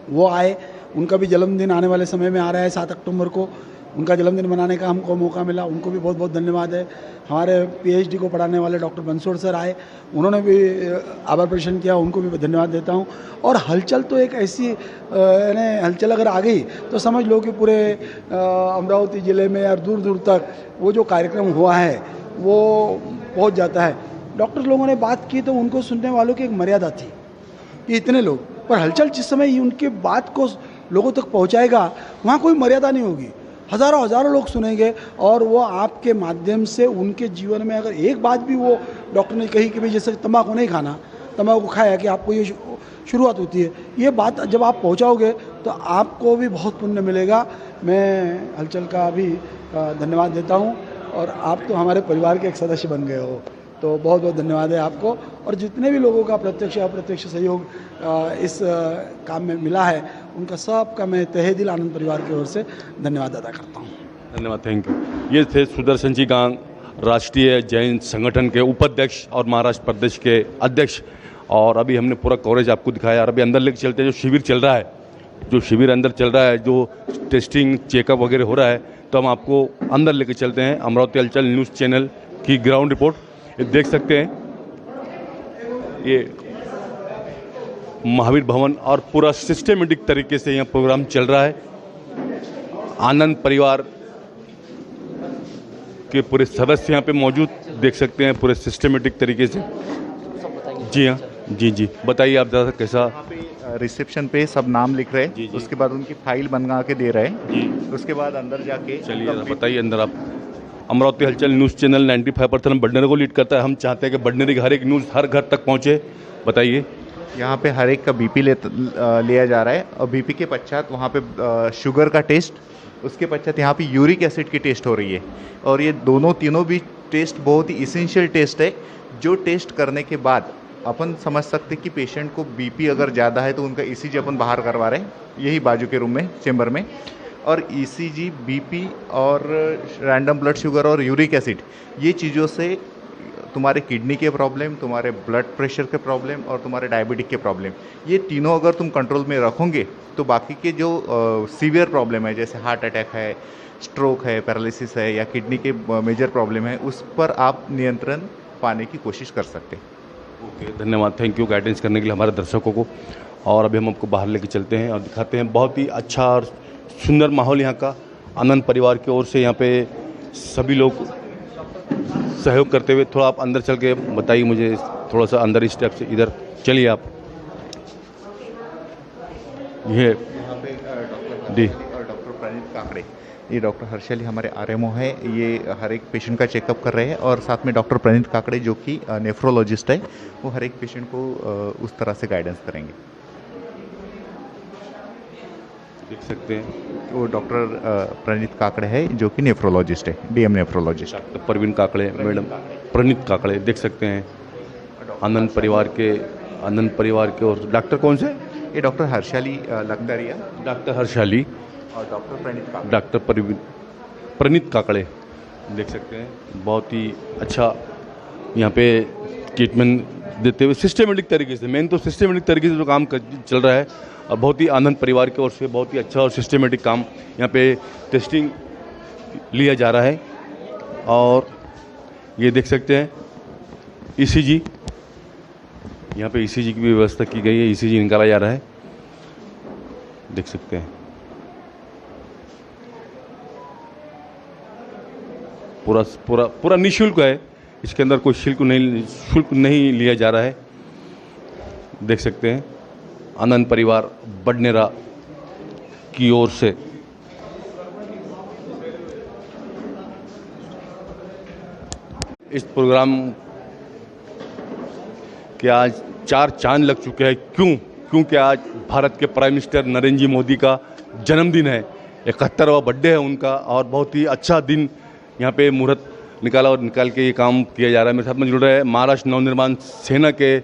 वो आए। उनका भी जन्मदिन आने वाले समय में आ रहा है, 7 अक्टूबर को उनका जन्मदिन मनाने का हमको मौका मिला, उनको भी बहुत बहुत धन्यवाद है। हमारे PhD को पढ़ाने वाले डॉक्टर बंसोड़ सर आए, उन्होंने भी आभार प्रदर्शन किया, उनको भी धन्यवाद देता हूँ। और हलचल तो एक ऐसी यानी हलचल अगर आ गई तो समझ लो कि पूरे अमरावती ज़िले में और दूर दूर तक वो जो कार्यक्रम हुआ है वो पहुँच जाता है। डॉक्टर लोगों ने बात की तो उनको सुनने वालों की एक मर्यादा थी कि इतने लोग, पर हलचल जिस समय उनके बात को लोगों तक पहुँचाएगा, वहाँ कोई मर्यादा नहीं होगी। हज़ारों हज़ारों लोग सुनेंगे और वो आपके माध्यम से उनके जीवन में अगर एक बात भी वो डॉक्टर ने कही कि भाई जैसे तंबाकू नहीं खाना, तंबाकू खाया कि आपको ये शुरुआत होती है, ये बात जब आप पहुंचाओगे तो आपको भी बहुत पुण्य मिलेगा। मैं हलचल का भी धन्यवाद देता हूं और आप तो हमारे परिवार के एक सदस्य बन गए हो, तो बहुत बहुत धन्यवाद है आपको। और जितने भी लोगों का प्रत्यक्ष अप्रत्यक्ष सहयोग इस काम में मिला है, उनका सबका मैं तहे दिल आनंद परिवार की ओर से धन्यवाद अदा करता हूँ। धन्यवाद, थैंक यू। ये थे सुदर्शन जी गांग, राष्ट्रीय जैन संगठन के उपाध्यक्ष और महाराष्ट्र प्रदेश के अध्यक्ष। और अभी हमने पूरा कवरेज आपको दिखाया और अभी अंदर लेके चलते हैं। जो शिविर चल रहा है, जो शिविर अंदर चल रहा है, जो टेस्टिंग चेकअप वगैरह हो रहा है, तो हम आपको अंदर लेके चलते हैं। अमरावती हलचल न्यूज़ चैनल की ग्राउंड रिपोर्ट ये देख सकते हैं। ये महावीर भवन और पूरा सिस्टमेटिक तरीके से यहाँ प्रोग्राम चल रहा है। आनंद परिवार के पूरे सदस्य यहाँ पे मौजूद देख सकते हैं पूरे सिस्टमेटिक तरीके से। जी हाँ, जी बताइए आप ज़रा कैसा। यहाँ पे रिसेप्शन पे सब नाम लिख रहे हैं, उसके बाद उनकी फाइल बनवा के दे रहे हैं, उसके बाद अंदर जाके चलिए बताइए अंदर आप। अमरावती हलचल न्यूज़ चैनल 95% बडनेर को लीड करता है। हम चाहते हैं कि बडनेर की हर एक न्यूज़ हर घर तक पहुँचे। बताइए। यहाँ पे हर एक का BP लिया जा रहा है और BP के पश्चात वहाँ पे शुगर का टेस्ट, उसके पश्चात यहाँ पे यूरिक एसिड की टेस्ट हो रही है। और ये तीनों भी टेस्ट बहुत ही इसेंशियल टेस्ट है, जो टेस्ट करने के बाद अपन समझ सकते कि पेशेंट को BP अगर ज़्यादा है तो उनका ECG अपन बाहर करवा रहे हैं, यही बाजू के रूम में चेंबर में। और ECG, BP और रैंडम ब्लड शुगर और यूरिक एसिड, ये चीज़ों से तुम्हारे किडनी के प्रॉब्लम, तुम्हारे ब्लड प्रेशर के प्रॉब्लम और तुम्हारे डायबिटिक के प्रॉब्लम, ये तीनों अगर तुम कंट्रोल में रखोगे तो बाकी के जो सीवियर प्रॉब्लम है, जैसे हार्ट अटैक है, स्ट्रोक है, पैरालिसिस है या किडनी के मेजर प्रॉब्लम है, उस पर आप नियंत्रण पाने की कोशिश कर सकते हैं। ओके, धन्यवाद, थैंक यू गाइडेंस करने के लिए हमारे दर्शकों को। और अभी हम आपको बाहर लेके चलते हैं और दिखाते हैं बहुत ही अच्छा और सुंदर माहौल यहाँ का। आनंद परिवार की ओर से यहाँ पे सभी लोग सहयोग करते हुए। थोड़ा आप अंदर चल के बताइए मुझे, थोड़ा सा अंदर इस टाइप से इधर चलिए आप। ये यहाँ पे डॉक्टर प्रणीत काकड़े, ये डॉक्टर हर्षली हमारे RMO है, ये हर एक पेशेंट का चेकअप कर रहे हैं। और साथ में डॉक्टर प्रणीत काकड़े जो कि नेफ्रोलॉजिस्ट है, वो हर एक पेशेंट को उस तरह से गाइडेंस करेंगे। देख सकते हैं वो डॉक्टर प्रणीत काकड़े है जो कि नेफ्रोलॉजिस्ट है, DM nephrologist. Doctor Praveen Kakade, madam Praneet Kakade देख सकते हैं आनंद परिवार के। और डॉक्टर कौन से? ये डॉक्टर हर्षली लखदरिया, डॉक्टर हर्षली और डॉक्टर प्रणीत काकड़े, डॉक्टर प्रणीत काकड़े देख सकते हैं। बहुत ही अच्छा यहाँ पे ट्रीटमेंट देते हुए सिस्टमेटिक तरीके से, मेन तो सिस्टमेटिक तरीके से जो काम चल रहा है, और बहुत ही आनंद परिवार की ओर से बहुत ही अच्छा और सिस्टमेटिक काम यहाँ पे टेस्टिंग लिया जा रहा है। और ये देख सकते हैं ECG, यहाँ पे ECG की भी व्यवस्था की गई है, ECG निकाला जा रहा है, देख सकते हैं। पूरा निःशुल्क है, इसके अंदर कोई शुल्क नहीं लिया जा रहा है। देख सकते हैं आनंद परिवार बडनेरा की ओर से। इस प्रोग्राम के आज 4 चांद लग चुके हैं। क्योंकि आज भारत के प्राइम मिनिस्टर नरेंद्र जी मोदी का जन्मदिन है, 71वां बर्थडे है उनका, और बहुत ही अच्छा दिन यहाँ पे मुहूर्त निकाल के ये काम किया जा रहा है। मेरे साथ में जुड़ रहे हैं महाराष्ट्र नवनिर्माण सेना के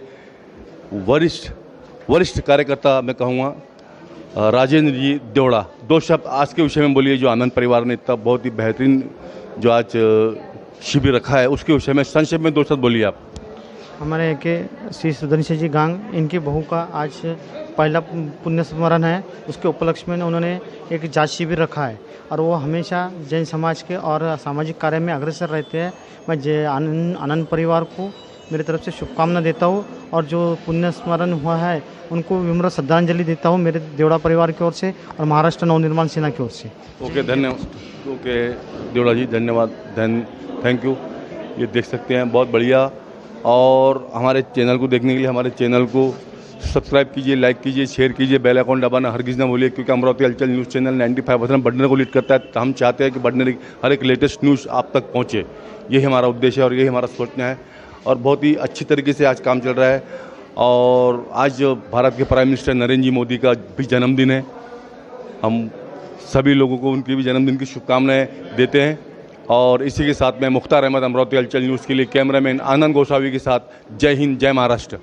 वरिष्ठ कार्यकर्ता मैं कहूँगा राजेंद्र जी देवड़ा। 2 शब्द आज के विषय में बोलिए, जो आनंद परिवार ने इतना बहुत ही बेहतरीन जो आज शिविर रखा है उसके विषय में संक्षेप में 2 शब्द बोलिए आप। हमारे के श्री सुदर्शन जी गांग, इनकी बहू का आज पहला पुण्य स्मरण है। उसके उपलक्ष्य में उन्होंने एक जांच शिविर रखा है और वो हमेशा जैन समाज के और सामाजिक कार्य में अग्रसर रहते हैं। मैं आनंद परिवार को मेरी तरफ से शुभकामना देता हूँ और जो पुण्य स्मरण हुआ है उनको विनम्र श्रद्धांजलि देता हूँ मेरे देवड़ा परिवार की ओर से और महाराष्ट्र नवनिर्माण सेना की ओर से। ओके, धन्यवाद। ओके देवड़ा जी, धन्यवाद, थैंक यू। ये देख सकते हैं, बहुत बढ़िया। और हमारे चैनल को देखने के लिए हमारे चैनल को सब्सक्राइब कीजिए, लाइक कीजिए, शेयर कीजिए, बेल आइकॉन दबाना हरगिज़ ना भूलिए, क्योंकि अमरावती हलचल न्यूज़ चैनल 95% बडनेर को लीड करता है। तो हम चाहते हैं कि बडनेर हर एक लेटेस्ट न्यूज़ आप तक पहुँचे। यही हमारा उद्देश्य है और यही हमारा सोचना है। और बहुत ही अच्छी तरीके से आज काम चल रहा है। और आज भारत के प्राइम मिनिस्टर नरेंद्र जी मोदी का भी जन्मदिन है। हम सभी लोगों को उनके भी जन्मदिन की शुभकामनाएँ देते हैं। और इसी के साथ मैं मुख्तार अहमद, अमरावती हलचल न्यूज़ के लिए कैमरामैन आनंद गोसावी के साथ, जय हिंद, जय महाराष्ट्र।